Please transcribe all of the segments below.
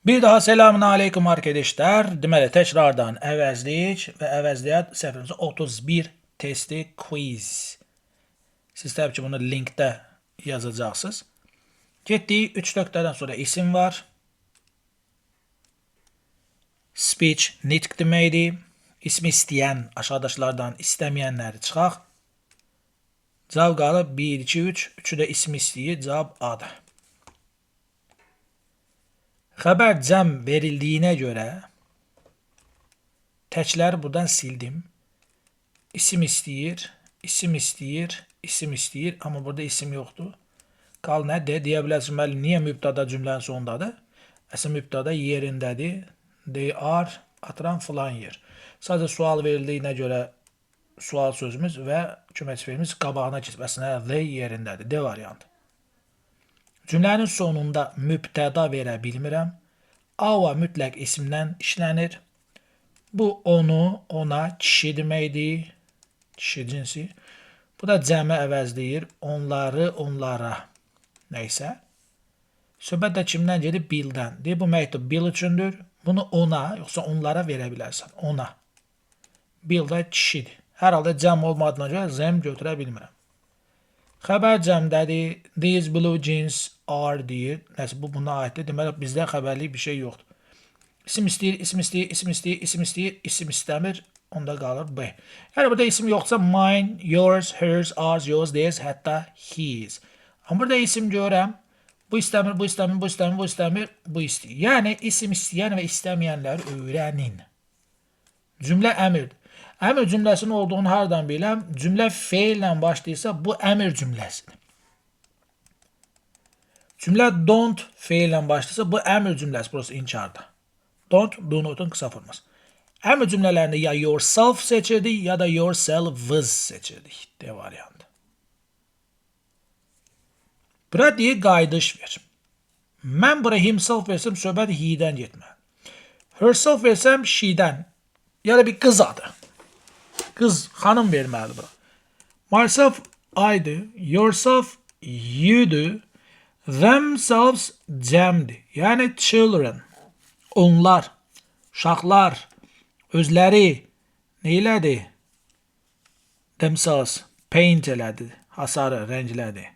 Bir daha selamun aleyküm arkadaşlar. Deməli, təkrardan əvəzləyirik və əvəzləyət səhvimizi 31 testi quiz. Siz təbii ki bunu linkdə yazacaqsınız. Getdik, 3 nöqtədən sonra isim var. Speech nitq deməkdir. İsmi istəyən aşağıdaşlardan istəməyənləri çıxaq. Cavab qalıb 1, 2, 3. Üçü də ismi istəyir. Cavab A-dır. Xəbər cəm verildiyinə görə təkləri buradan sildim. İsim istəyir, isim istəyir, isim istəyir. Amma burada isim yoxdur. Qal nə? Deyə bilərsiniz, müəllim, niyə mübtada cümlənin sonundadır? Əslində mübtada yerindədir. They are atıran filan yer. Sadəcə sual verildiyinə görə sual sözümüz və köməkçi fiilimiz qabağına keçib. Əslində they yerindədir. D variantı. Cümlənin sonunda mübtəda verə bilmirəm. A mütləq isimdən işlənir. Bu onu, ona, kişi deməkdir. Kişi cinsi. Bu da cəmi əvəzləyir. Onları, onlara. Nəysə. Söhbət də kimdən gedib? Billdən. Deyir, bu məktub Bill üçündür. Bunu ona, yoxsa onlara verə bilərsən. Ona. Bill da kişidir. Hər halda cəm olmadığına görə zəm götürə bilmirəm. Xəbər cəmdədir. These blue jeans are deyir. Nəsə bu buna aiddir. Deməli bizdə xəbərlik bir şey yoxdur. İsim istəyir, isim istəyir, isim istəyir, isim istəyir, isim istəmir. Onda qalır B. Yəni burada isim yoxsa mine, yours, hers, ours, yours, theirs, hətta his. Amma burada isim görürəm. Bu istəmir, bu istəmir, bu istəmir, bu istəmir, bu istəyir. Yəni isim istəyən və istəməyənləri öyrənin. Cümlə əmirdir. Əmir cümləsinin olduğunu hardan biləm? Cümlə feillə başlayırsa bu əmir cümləsidir. Cümlə don't feillə başlayırsa bu əmir cümləsi, burası inkarda. Don't, do not'un qısa forması. Əmir cümlələrində ya yourself seçirdik ya da yourselves seçirdik. D variantı. Bura deyir qayıdış ver. Mən bura himself versəm söhbət he'dən getməli. Herself versəm she'dən. Ya da bir qız adı. Qız, xanım verməli bura. Myself, I'dır. Yourself, you'dur. Themselves, cəmdir. Yəni children. Onlar, uşaqlar, özləri, neylədir? Themselves, paint elədir, hasarı, rənglədir.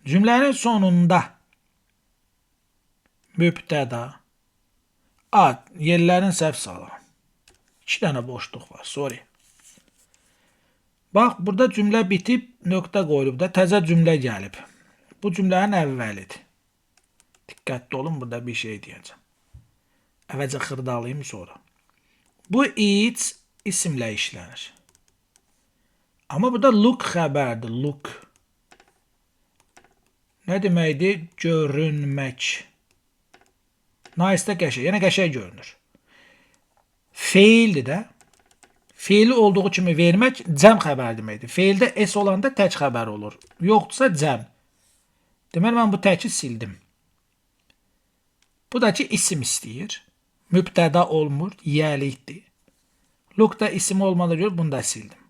Cümlənin sonunda mübtəda, yerlərin səhv salın. 2 dənə boşluq var, sorry. Bax, burada cümlə bitib, nöqtə qoyulub da, təzə cümlə gəlib. Bu cümlənin əvvəlidir. Diqqətli olun, burada bir şey deyəcəm. Əvvəlcə xırdalayım sonra. Bu it isimlə işlənir. Amma burada look xəbərdir, look. Nə deməkdir? Görünmək. Nice-də qəşəng, yəni qəşəng görünür. Feildir də. Feili olduğu kimi vermək cəm xəbər deməkdir. Feildə s olanda tək xəbər olur. Yoxdursa cəm. Deməli, mən bu təki sildim. Bu da ki, isim istəyir. Mübtəda olmur, yəlikdir. Look da isim olmadığı görə bunu da sildim.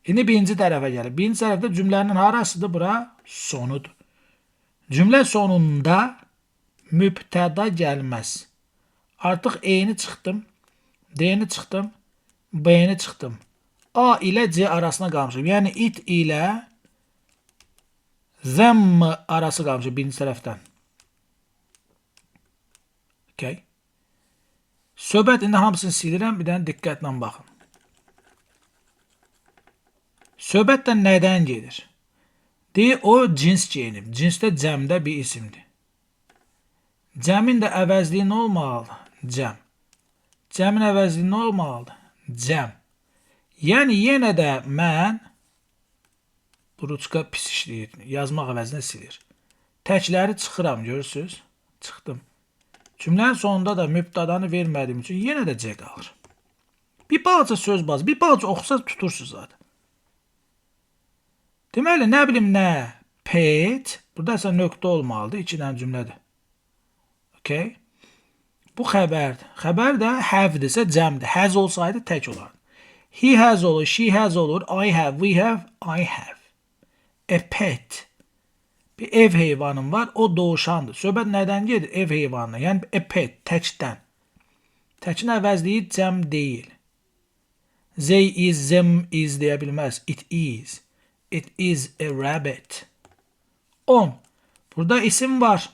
İndi birinci tərəfə gəlir. Birinci tərəfdə cümlənin harasıdır? Bura sonudur. Cümlə sonunda mübtəda gəlməz. Artıq E-ni çıxdım, D-ni çıxdım, B-ni çıxdım. A ilə C arasına qalmışım. Yəni it ilə them arası qalmışım birinci tərəfdən. Okay. Söhbət indi hamısını silirəm, bir dənə diqqətlə baxın. Söhbət də nədən gedir? Deyir, o cins geyinib. Cinsdə cəmdə bir isimdir. Cəmin də əvəzliyi nə olmalıdır? Cəm. Cəmin əvəzliyi nə olmalıdır? Cəm. Yəni, yenə də mən, bu ruçka pis işləyir, yazmaq əvəzinə silir. Təkləri çıxıram, görürsünüz? Çıxdım. Cümlənin sonunda da mübtadanı vermədiyim üçün yenə də C qalır. Bir balaca söz bazı, bir balaca oxusa tutursunuz zaten. Deməli, nə bilim nə? Pet, burada isə nöqtə olmalıdır, 2 dənə cümlədir. Okay. Bu xəbərdir. Xəbər də have-dirsə cəmdir. Has olsaydı tək olardı. He has olur, she has olur, I have, we have, I have. A pet. Bir ev heyvanım var. O doğuşandır. Söhbət nədən gedir? Ev heyvanına. Yəni a pet, təkdən. Təkin əvəzliyi cəm deyil. They is, them is deyə bilməz. It is. It is a rabbit. 10. Burada isim var.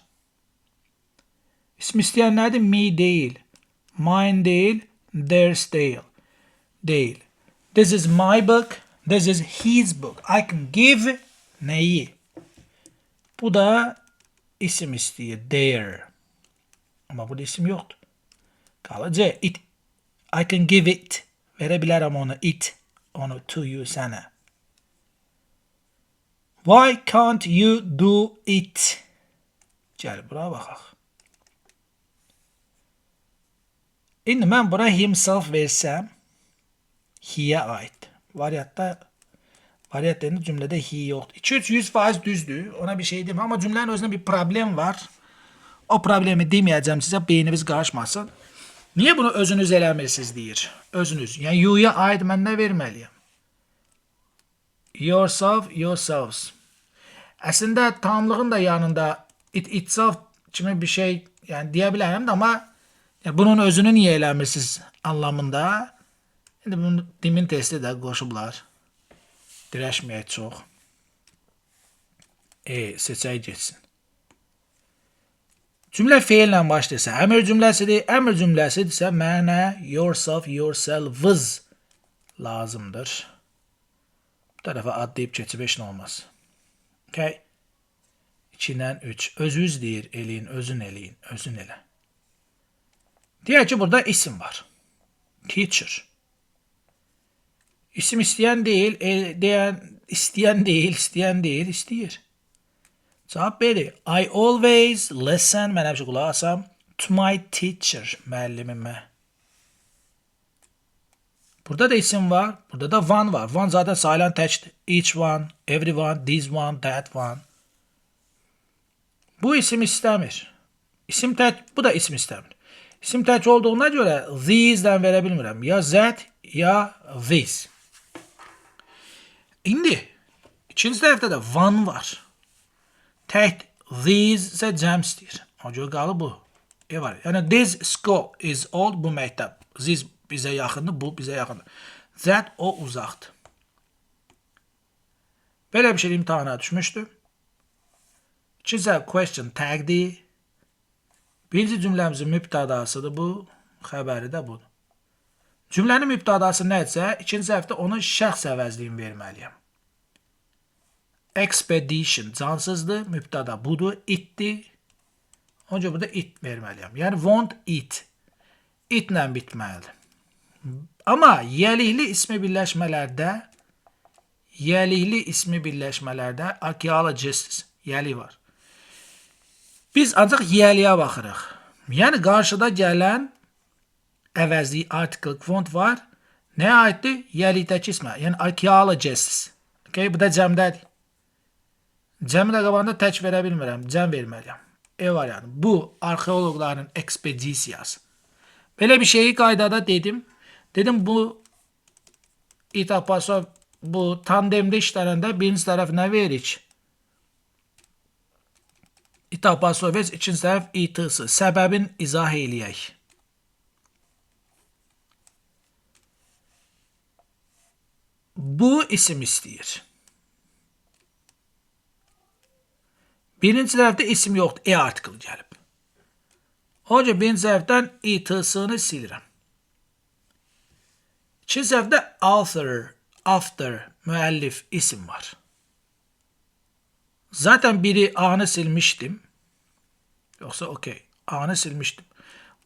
İsim istəyən nədir? Me deyil. Mine deyil. Theirs deyil. Deyil. This is my book. This is his book. I can give neyi? Bu da isim istəyir. Their. Ama burada isim yoktur. Qalacaq. It. I can give it. Verə bilərəm onu. It. Onu to you, sənə. Why can't you do it? Gəl, bura baxaq. İndi mən bura himself versəm, he'yə aid. Variantlarında cümlədə he yoxdur. 200% düzdür. Ona bir şey deməm. Amma cümlənin özündə bir problem var. O problemi deməyəcəm sizə. Beyniniz qarışmasın. Niyə bunu özünüz eləmirsiniz deyir. Özünüz. Yəni you'ya aid mən nə verməliyəm? Yourself, yourselves. Əslində tamlığın da yanında it itself kimi bir şey yəni deyə bilərəm də, amma yəni, bunun özünü niyə eləmirsiniz anlamında. İndi bunu dimin testi də qoşublar. Dirəşməyək çox. Seçək geçsin. Cümlə feillə başlayırsa, əmr cümləsidir. Əmr cümləsidirsə mənə yourself, yourselves lazımdır. Bu tarafa adlayıb keçib heç nə olmaz. Okay. 2-dən 3. Özünüz deyir, eləyin, özün eləyin, özün elə. Deyək ki, burada isim var. Teacher. İsim istəyən deyil, istəyən deyil, istəyir. Cavab verir. I always listen, mən həmişə qulaq asam, to my teacher, müəllimimə. Burada da isim var, burada da one var. One zaten silent təkdir. Each one, everyone, this one, that one. Bu isim istəmir. İsim tək, bu da isim istəmir. İsim tək olduğuna görə these'dən verə bilmirəm. Ya that, ya this. İndi, ikinci tərəfdə də one var. Tək these isə cəm istəyir. O görə qalır bu. Var. Yəni this school is old, bu məktəb. This bizə yaxındır, bu bizə yaxındır. That o uzaqdır. Belə bir şey imtahana düşmüşdü. İkinci question tagdir. Birinci cümləmizin mübtədasıdır bu. Xəbəri də budur. Cümlənin mübtədası nədirsə, ikinci hərfdə onun şəxs əvəzliyini verməliyəm. Expedition cansızdır. Mübtəda budur. Itdir. Onca burada it verməliyəm. Yəni want it. Itlə bitməlidir. Amma yəlikli ismi birləşmələrdə archaeologists, yəli var. Biz ancaq yəliyə baxırıq. Yəni qarşıda gələn əvəzli article want var. Nəyə aiddir? Yəlikdəki ismə. Yəni archaeologists. Okay, bu da cəmdədir. Cəmi də qabağında tək verə bilmirəm. Cəm verməliyəm. Var yəni. Bu arxeoloqların ekspedisiyası. Belə bir şeyi qaydada dedim. Dedim bu itapasov bu tandemdə işlərəndə birinci tərəfinə veririk. İtapasovec ikinci tərəf itısı. Səbəbin izah eləyək. Bu isim istəyir. Birinci tərəfdə isim yoxdur. Article gəlib. Onca birinci tərəfdən itısını silirəm. İkinci tərəfdə author, müəllif isim var. Zaten biri A'nı silmiştim. Yoksa okey. A'nı silmiştim.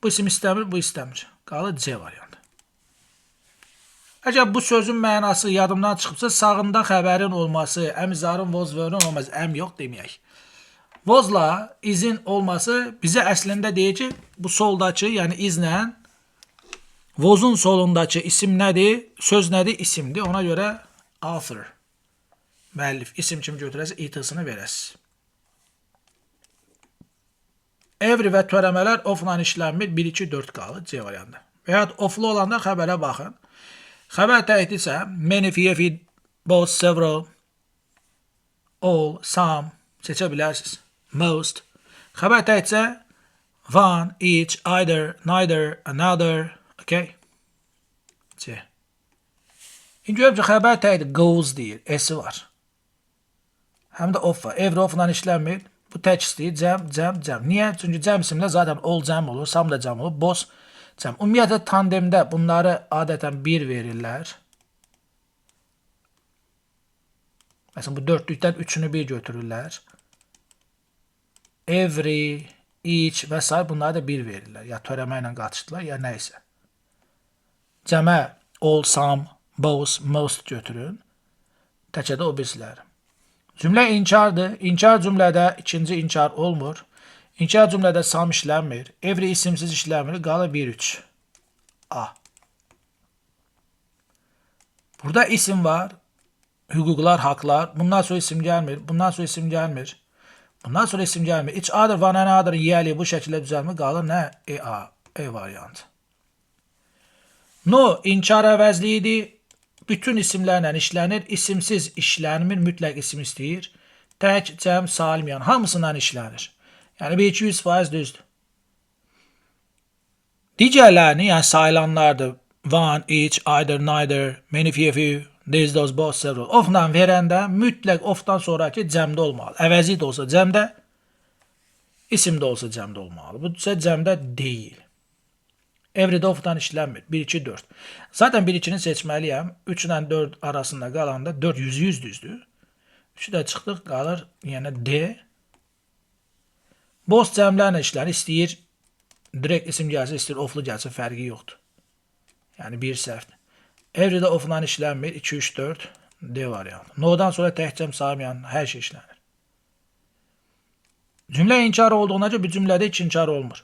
Bu isim istəmir, bu istəmir. Qalır C variantı. Əgər bu sözün mənası yadımdan çıxıbsa, sağında xəbərin olması, əmizarın was verin olmaz, yox deməyək. Wasla izin olması bizə əslində deyir ki, bu soldakı, yəni izlə was'un solundakı isim nədir? Söz nədir? İsimdir. Ona görə author. Müəllif isim kimi götürəsə itısını verəsiz. Every və törəmələr ofla işlənmir. 1, 2, 4 qalır C variantı. Və ya oflu olanda xəbərə baxın. Xəbər təhdidsə many, few, both, several, all, some, Seçə bilərsiniz. Most. Xəbər təkcə one, each, either, neither, another. Okay? C. İngilizcə xəbər təkdir goes deyir. S-i var. Həm də of var. Every ofla işlənmir. Bu tək istəyir. Cəm, cəm, cəm. Niyə? Çünki cəm isimlə zaten all cəm olur. Sam da cəm olur. Both cəm. Ümumiyyətlə tandemdə bunları adətən 1 verirlər. Məsələn, bu dörtlükdən 3-ünü 1 götürürlər. Every, each və s. bunları da 1 verirlər. Ya törəmə ilə qaçırdılar, ya nə isə. Cəmə all, some, both, most götürün. Təkə də o bizlər. Cümlə inkardır. İnkar cümlədə ikinci inkar olmur. İnkar cümlədə some işlənmir. Every isimsiz işlənmir. Qalır 1-3. A. Burada isim var. Hüquqlar, haqlar. Bundan sonra isim gəlmir. Bundan sonra isim gəlmir. Bundan sonra isim gəlmir. Each other, one another, yiyəli bu şəkildə düzəlmir. Qalır nə? A. E variantı. No, inkar əvəzliyidir. Bütün isimlərlə işlənir. İsimsiz işlənmir. Mütləq isim istəyir. Tək, cəm, salmayan. Hamısından işlənir. Yəni 1-200% düzdür. Digərlərini, yəni sayılanlardır. One, each, either, neither, many, few, these, those, both, several. Ofla verəndə mütləq ofdan sonraki cəmdə olmalı. Əvəzi də olsa cəmdə, isim də olsa cəmdə olmalı. Bu isə cəmdə deyil. Everydə ofdan işlənmir. 1, 2, 4. Zaten 1, 2-ni seçməliyəm. 3 ilə 4 arasında qalanda 4 100 düzdür. 3-ü də çıxdıq, qalır yəni D. Boş cəmlərlə işlənir. İstəyir direkt isim gəlsə, istəyir oflu gəlsə, fərqi yoxdur. Yəni bir səhvdir. Everydə ofla işlənmir. 2, 3, 4. D variantı. No'dan sonra tək cəm saymayan hər şey işlənir. Cümlə inkar olduğuna görə bir cümlədə heç inkar olmur.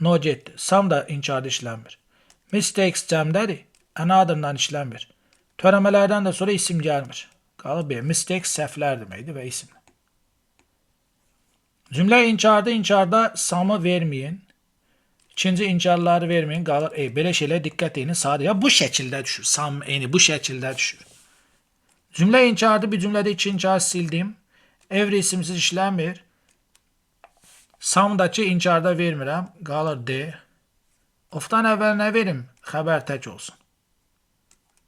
No getdi. Some da inkarda işlənmir. Mistakes cəmdədir. Another'dan işlənmir. Törəmələrdən də sonra isim gəlmir. Qalır B. Mistakes səhvlər deməkdir və isim. Cümlə inkarda some'ı verməyin. İkinci inkarları verməyin. Qalır E. Belə şeylərə diqqət edin. Sadə ya bu şəkildə düşür. Some, eni bu şəkildə düşür. Cümlə inkarda bir cümlədə 2 inkar sildim. Every isimsiz işlənmir. Some'dakı inkarda vermirəm. Qalır D. Ofdan əvvəl nə verim? Xəbər tək olsun.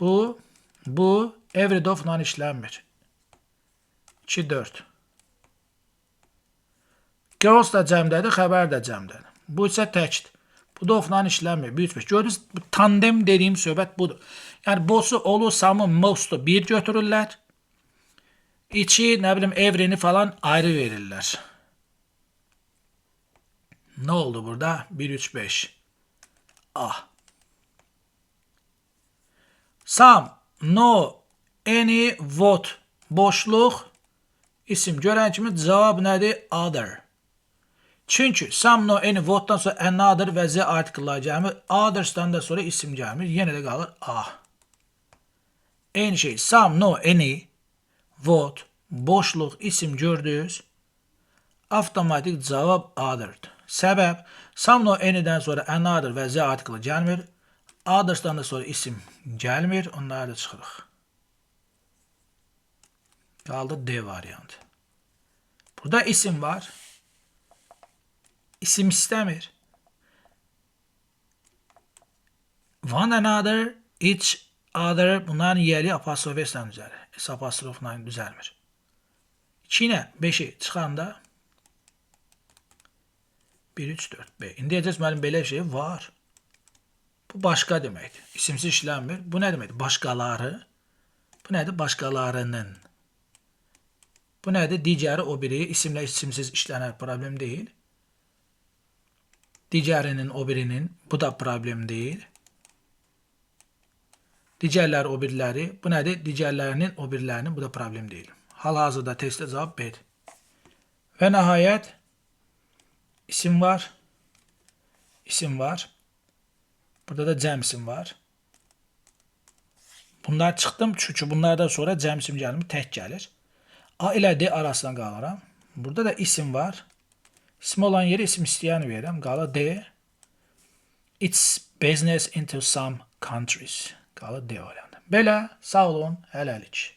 Bu, everydə ofla işlənmir. 2, 4. Girls da cəmdədir, xəbər də cəmdədir. Bu isə təkdir. Bu da ofla işlənmir. 1, 3, 5. Gördünüz, tandem dediyim söhbət budur. Yəni, bosu, olur, some'ı, most'u 1 götürürlər. 2, nə bilim, every'ni falan ayrı verirlər. Ne oldu burada? 1, 3, 5. A. Some, no, any, vote. Boşluq. İsim. Görən kimi cavab nədir? Other. Çünki some, no, any, vote'dan sonra another və z artikellar gəlmir. Others'dan da sonra isim gəlmir. Yenə də qalır A. Eyni şey. Some, no, any, vote, boşluq, isim gördünüz. Avtomatik cavab other'dır. Səbəb, some, no, any'dən sonra another və z artikeli gəlmir. Others'dan da sonra isim gəlmir. Onları da çıxırıq. Qaldı D variantı. Burada isim var. İsim istəmir. One another, each other bunların yiyəli apostrof S-lə düzəlir. S apostrofla düzəlmir. 2 ilə 5'i çıxanda 1, 3, 4, B. İndi deyəcəz, mənim belə şey var. Bu başqa deməkdir. İsimsiz işlənmir. Bu nə deməkdir? Başqaları. Bu nədir? Başqalarının. Bu nədir? Digəri o biri. İsimlə isimsiz işlənər. Problem deyil. Digərinin o birinin. Bu da problem deyil. Digərlər o biriləri. Bu nədir? Digərlərinin o birilərinin. Bu da problem deyil. Hal-hazırda testdə cavab B'dir. Və nəhayət İsim var. İsim var. Burada da cəm isim var. Bunlar çıxdım. Çünki bunlardan sonra cəm isim gəlmir. Tək gəlir. A ilə D arasına qalıram. Burada da isim var. İsim olan yeri isim istəyən verirəm. Qalır D. It's business into some countries. Qalır D variantı. Belə. Sağ olun. Hələlik.